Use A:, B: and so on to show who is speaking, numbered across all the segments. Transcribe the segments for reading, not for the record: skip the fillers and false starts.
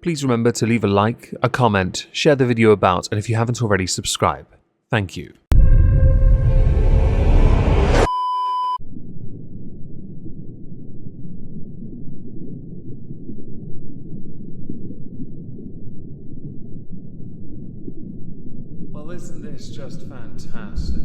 A: please remember to leave a like, a comment, share the video about, and if you haven't already, subscribe. Thank you. Well, isn't this just fantastic?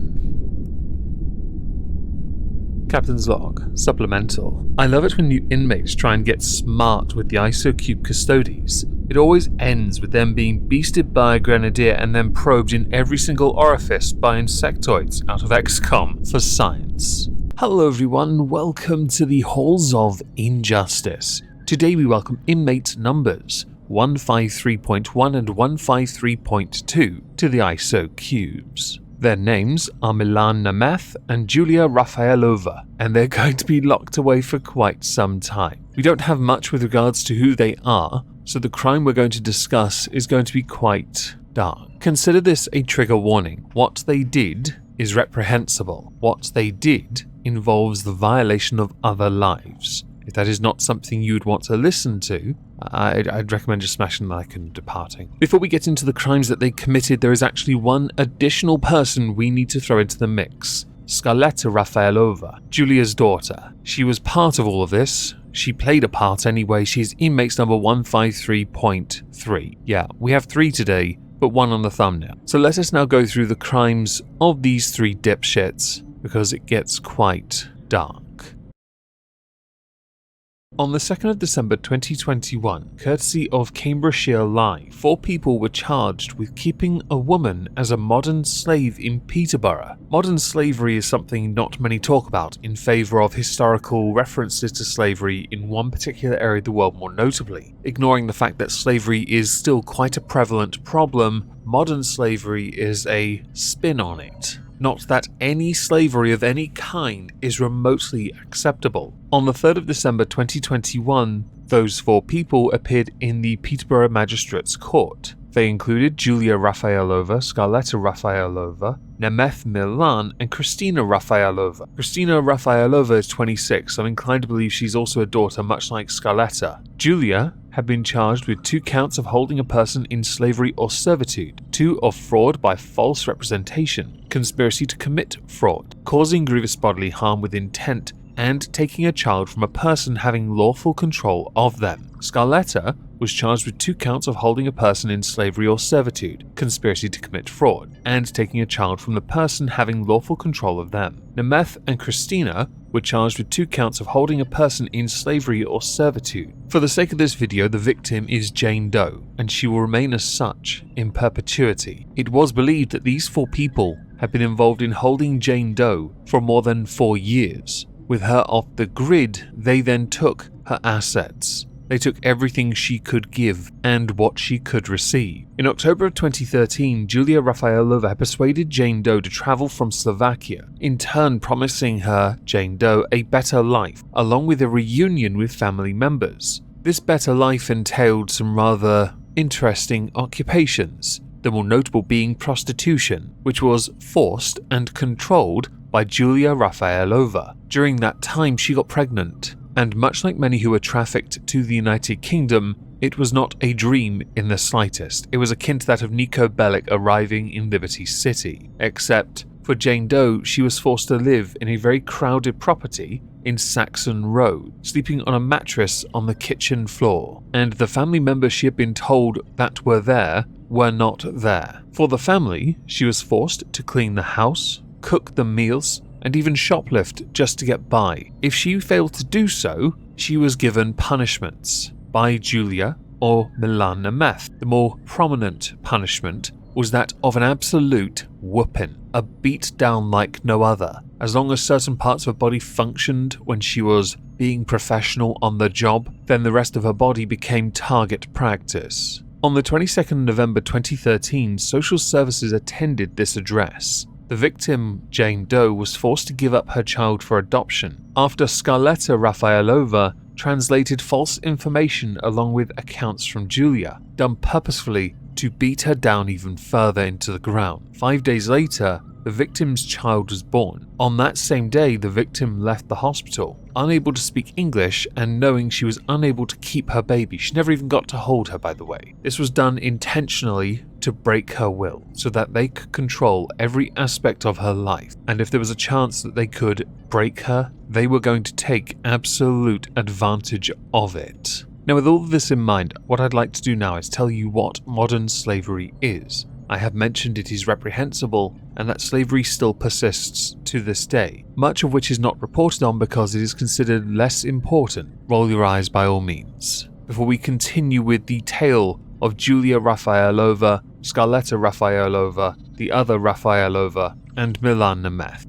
A: Captain's Log, Supplemental. I love it when new inmates try and get smart with the ISO-cube custodies. It always ends with them being beasted by a grenadier and then probed in every single orifice by insectoids out of XCOM for science. Hello everyone, welcome to the Halls of Injustice. Today we welcome inmate numbers 153.1 and 153.2 to the ISO cubes. Their names are Milan Nemeth and Julia Rafaelova, and they're going to be locked away for quite some time. We don't have much with regards to who they are, so the crime we're going to discuss is going to be quite dark. Consider this a trigger warning. What they did is reprehensible. What they did involves the violation of other lives. If that is not something you would want to listen to, I'd recommend just smashing like and departing. Before we get into the crimes that they committed, there is actually one additional person we need to throw into the mix. Scarlet Rafaelova, Julia's daughter. She was part of all of this. She played a part anyway. She's inmates number 153.3. Yeah, we have 3 today, but 1 on the thumbnail. So let us now go through the crimes of these 3 dipshits, because it gets quite dark. On the 2nd of December 2021, courtesy of Cambridgeshire Live, 4 people were charged with keeping a woman as a modern slave in Peterborough. Modern slavery is something not many talk about in favour of historical references to slavery in one particular area of the world more notably. Ignoring the fact that slavery is still quite a prevalent problem, modern slavery is a spin on it. Not that any slavery of any kind is remotely acceptable. On the 3rd of December 2021, those 4 people appeared in the Peterborough Magistrates Court. They included Julia Rafaelova, Scarlet Rafaelova, Nemeth Milan, and Christina Rafaelova. Christina Rafaelova is 26, so I'm inclined to believe she's also a daughter, much like Scarletta. Julia had been charged with 2 counts of holding a person in slavery or servitude, 2 of fraud by false representation, conspiracy to commit fraud, causing grievous bodily harm with intent, and taking a child from a person having lawful control of them. Scarletta was charged with 2 counts of holding a person in slavery or servitude, conspiracy to commit fraud, and taking a child from the person having lawful control of them. Nemeth and Christina were charged with 2 counts of holding a person in slavery or servitude. For the sake of this video, the victim is Jane Doe, and she will remain as such in perpetuity. It was believed that these 4 people had been involved in holding Jane Doe for more than 4 years. With her off the grid, they then took her assets. They took everything she could give and what she could receive. In October of 2013, Julia Rafaelova had persuaded Jane Doe to travel from Slovakia, in turn promising her, Jane Doe, a better life, along with a reunion with family members. This better life entailed some rather interesting occupations, the more notable being prostitution, which was forced and controlled by Julia Rafaelova. During that time, she got pregnant, and much like many who were trafficked to the United Kingdom, it was not a dream in the slightest. It was akin to that of Nico Bellic arriving in Liberty City. Except, for Jane Doe, she was forced to live in a very crowded property in Saxon Road, sleeping on a mattress on the kitchen floor, and the family members she had been told that were there were not there. For the family, she was forced to clean the house, cook the meals, and even shoplift just to get by. If she failed to do so, she was given punishments by Julia or Milan Nemeth. The more prominent punishment was that of an absolute whooping, a beat down like no other. As long as certain parts of her body functioned when she was being professional on the job, then the rest of her body became target practice. On the 22nd of November 2013, social services attended this address. The victim, Jane Doe, was forced to give up her child for adoption after Scarletta Rafaelova translated false information along with accounts from Julia, done purposefully to beat her down even further into the ground. 5 days later, the victim's child was born. On that same day, the victim left the hospital, unable to speak English and knowing she was unable to keep her baby. She never even got to hold her, by the way. This was done intentionally to break her will, so that they could control every aspect of her life. And if there was a chance that they could break her, they were going to take absolute advantage of it. Now, with all of this in mind, what I'd like to do now is tell you what modern slavery is. I have mentioned it is reprehensible and that slavery still persists to this day, much of which is not reported on because it is considered less important. Roll your eyes by all means. Before we continue with the tale of Julia Rafaelova, Scarletta Rafaelova, the other Rafaelova, and Milan Nemeth.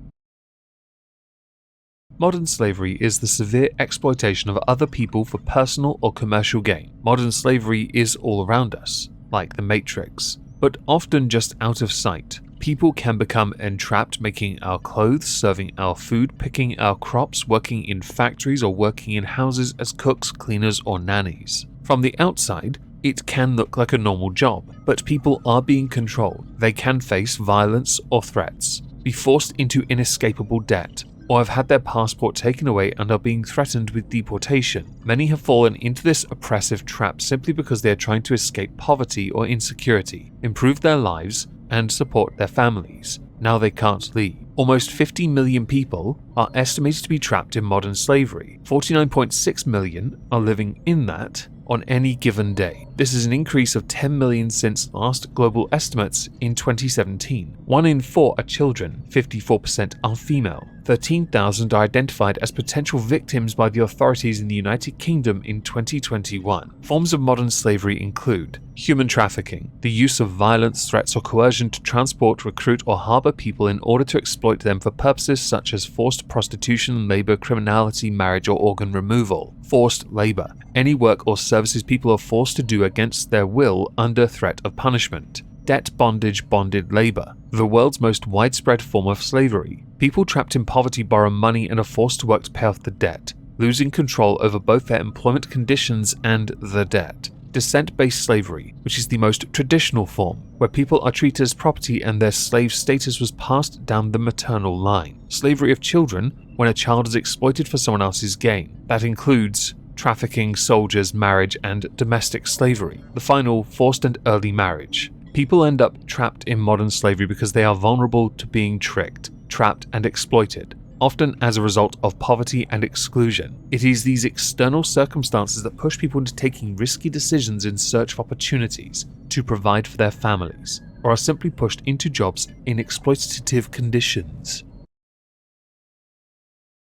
A: Modern slavery is the severe exploitation of other people for personal or commercial gain. Modern slavery is all around us, like the Matrix, but often just out of sight. People can become entrapped making our clothes, serving our food, picking our crops, working in factories or working in houses as cooks, cleaners or nannies. From the outside, it can look like a normal job, but people are being controlled. They can face violence or threats, be forced into inescapable debt, or have had their passport taken away and are being threatened with deportation. Many have fallen into this oppressive trap simply because they are trying to escape poverty or insecurity, improve their lives, and support their families. Now they can't leave. Almost 50 million people are estimated to be trapped in modern slavery. 49.6 million are living in that on any given day. This is an increase of 10 million since last global estimates in 2017. 1 in 4 are children, 54% are female. 13,000 are identified as potential victims by the authorities in the United Kingdom in 2021. Forms of modern slavery include human trafficking, the use of violence, threats, or coercion to transport, recruit, or harbor people in order to exploit them for purposes such as forced prostitution, labor, criminality, marriage, or organ removal. Forced labor, any work or services people are forced to do against their will under threat of punishment. Debt bondage, bonded labor, the world's most widespread form of slavery. People trapped in poverty borrow money and are forced to work to pay off the debt, losing control over both their employment conditions and the debt. Descent-based slavery, which is the most traditional form, where people are treated as property and their slave status was passed down the maternal line. Slavery of children, when a child is exploited for someone else's gain. That includes trafficking, soldiers, marriage, and domestic slavery. The final, forced and early marriage. People end up trapped in modern slavery because they are vulnerable to being tricked, trapped, and exploited, often as a result of poverty and exclusion. It is these external circumstances that push people into taking risky decisions in search of opportunities to provide for their families, or are simply pushed into jobs in exploitative conditions.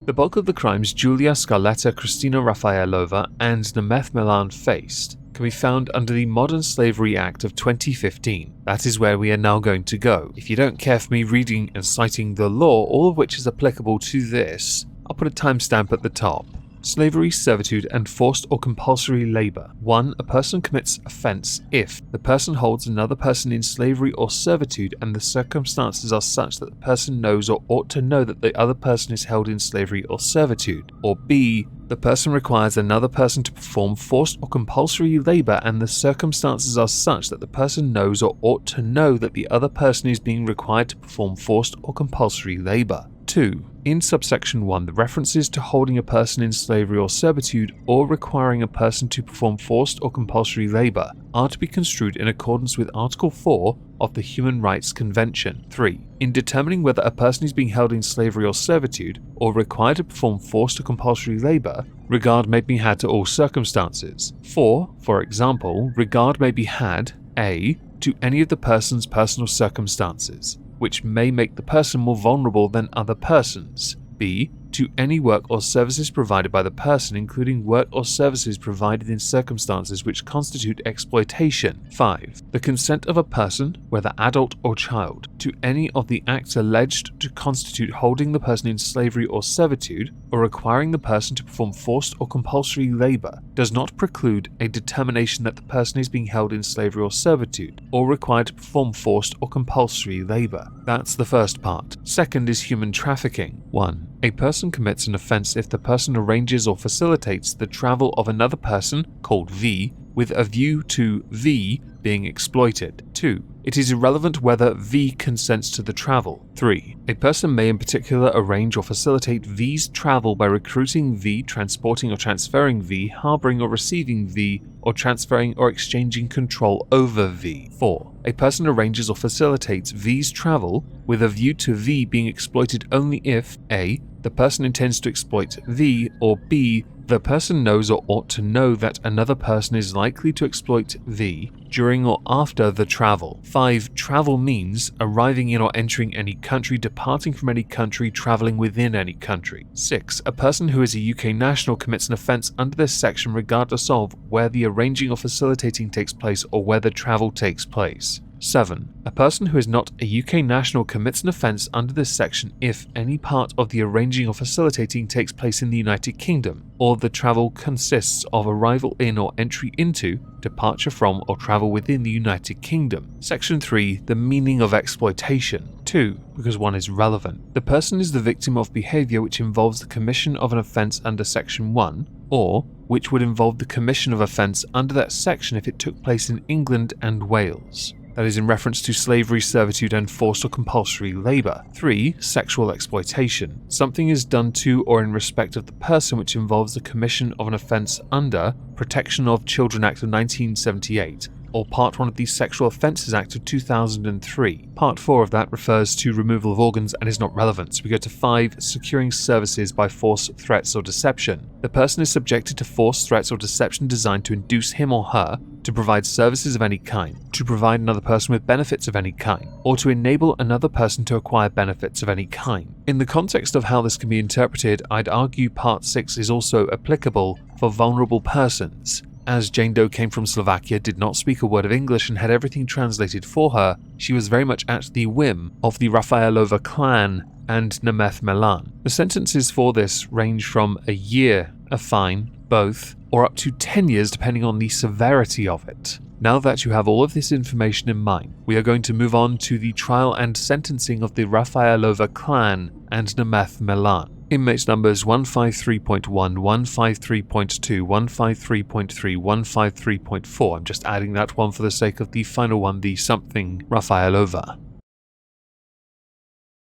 A: The bulk of the crimes Julia, Scarletta, Christina Rafaelova, and Nemeth Milan faced can be found under the Modern Slavery Act of 2015. That is where we are now going to go. If you don't care for me reading and citing the law, all of which is applicable to this, I'll put a timestamp at the top. Slavery, servitude, and forced or compulsory labor. 1. A person commits offense if the person holds another person in slavery or servitude and the circumstances are such that the person knows or ought to know that the other person is held in slavery or servitude. Or B. The person requires another person to perform forced or compulsory labor and the circumstances are such that the person knows or ought to know that the other person is being required to perform forced or compulsory labor. 2. In subsection 1, the references to holding a person in slavery or servitude or requiring a person to perform forced or compulsory labor are to be construed in accordance with Article 4 of the Human Rights Convention. 3. In determining whether a person is being held in slavery or servitude or required to perform forced or compulsory labor, regard may be had to all circumstances. 4. For example, regard may be had A. to any of the person's personal circumstances, which may make the person more vulnerable than other persons. B. To any work or services provided by the person, including work or services provided in circumstances which constitute exploitation. 5. The consent of a person, whether adult or child, to any of the acts alleged to constitute holding the person in slavery or servitude, or requiring the person to perform forced or compulsory labor, does not preclude a determination that the person is being held in slavery or servitude, or required to perform forced or compulsory labor. That's the first part. Second is human trafficking. 1. A person commits an offense if the person arranges or facilitates the travel of another person, called V, with a view to V being exploited. 2. It is irrelevant whether V consents to the travel. 3. A person may in particular arrange or facilitate V's travel by recruiting V, transporting or transferring V, harboring or receiving V, or transferring or exchanging control over V. 4. A person arranges or facilitates V's travel with a view to V being exploited only if A. the person intends to exploit V, or B. the person knows or ought to know that another person is likely to exploit V during or after the travel. 5. Travel means arriving in or entering any country, departing from any country, traveling within any country. 6. A person who is a UK national commits an offence under this section regardless of where the arranging or facilitating takes place or where the travel takes place. 7. A person who is not a UK national commits an offence under this section if any part of the arranging or facilitating takes place in the United Kingdom, or the travel consists of arrival in or entry into, departure from, or travel within the United Kingdom. Section 3. The meaning of exploitation. 2. Because 1 is relevant. The person is the victim of behaviour which involves the commission of an offence under Section 1, or which would involve the commission of offence under that section if it took place in England and Wales. That is in reference to slavery, servitude, and forced or compulsory labour. 3. Sexual exploitation. Something is done to or in respect of the person which involves the commission of an offence under Protection of Children Act of 1978, or Part 1 of the Sexual Offences Act of 2003. Part 4 of that refers to removal of organs and is not relevant, so we go to 5. Securing services by force, threats, or deception. The person is subjected to force, threats, or deception designed to induce him or her to provide services of any kind, to provide another person with benefits of any kind, or to enable another person to acquire benefits of any kind. In the context of how this can be interpreted, I'd argue Part 6 is also applicable for vulnerable persons. As Jane Doe came from Slovakia, did not speak a word of English, and had everything translated for her, she was very much at the whim of the Rafaelova clan and Nemeth Melan. The sentences for this range from a year, a fine, both, or up to 10 years depending on the severity of it. Now that you have all of this information in mind, we are going to move on to the trial and sentencing of the Rafaelova clan and Nemeth Melan. Inmates numbers 153.1, 153.2, 153.3, 153.4. I'm just adding that one for the sake of the final one, the something Rafaelova.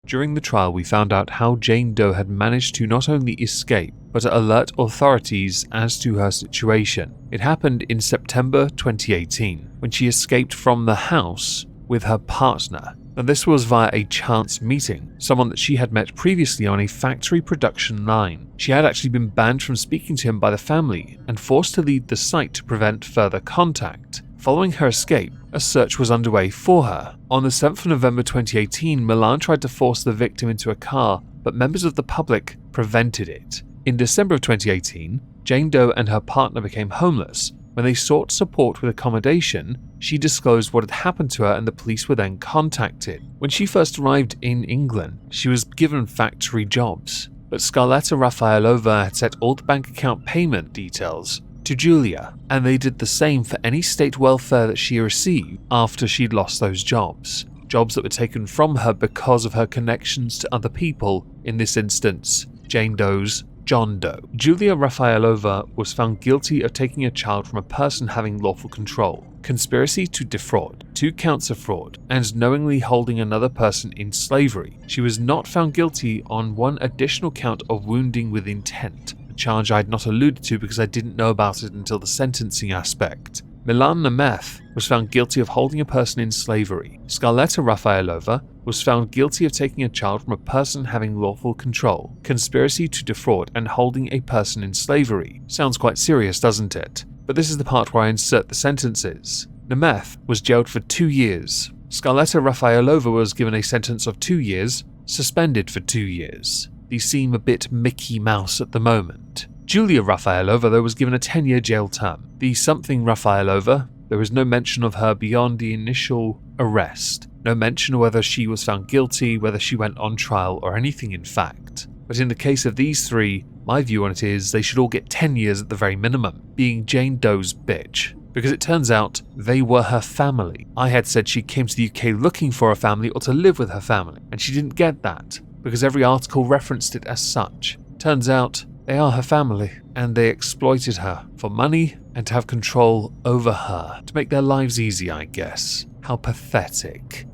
A: During the trial, we found out how Jane Doe had managed to not only escape, but alert authorities as to her situation. It happened in September 2018, when she escaped from the house with her partner. And this was via a chance meeting, someone that she had met previously on a factory production line. She had actually been banned from speaking to him by the family and forced to leave the site to prevent further contact. Following her escape, a search was underway for her. On the 7th of November 2018, Milan tried to force the victim into a car, but members of the public prevented it. In December of 2018, Jane Doe and her partner became homeless. When they sought support with accommodation, she disclosed what had happened to her and the police were then contacted. When she first arrived in England, she was given factory jobs, but Scarlet Rafaelova had set all the bank account payment details to Julia, and they did the same for any state welfare that she received after she'd lost those jobs. Jobs that were taken from her because of her connections to other people, in this instance, Jane Doe's John Doe. Julia Rafaelova was found guilty of taking a child from a person having lawful control, conspiracy to defraud, 2 counts of fraud, and knowingly holding another person in slavery. She was not found guilty on 1 additional count of wounding with intent, a charge I'd not alluded to because I didn't know about it until the sentencing aspect. Milan Nemeth was found guilty of holding a person in slavery. Scarlet Rafaelova was found guilty of taking a child from a person having lawful control, conspiracy to defraud, and holding a person in slavery. Sounds quite serious, doesn't it? But this is the part where I insert the sentences. Nemeth was jailed for 2 years. Scarlet Rafaelova was given a sentence of 2 years, suspended for 2 years. These seem a bit Mickey Mouse at the moment. Julia Rafaelova, though, was given a 10-year jail term. The something Rafaelova, there is no mention of her beyond the initial arrest. No mention of whether she was found guilty, whether she went on trial, or anything in fact. But in the case of these 3, my view on it is they should all get 10 years at the very minimum, being Jane Doe's bitch. Because it turns out they were her family. I had said she came to the UK looking for a family or to live with her family, and she didn't get that, because every article referenced it as such. Turns out they are her family, and they exploited her for money, and have control over her to make their lives easy, I guess. How pathetic.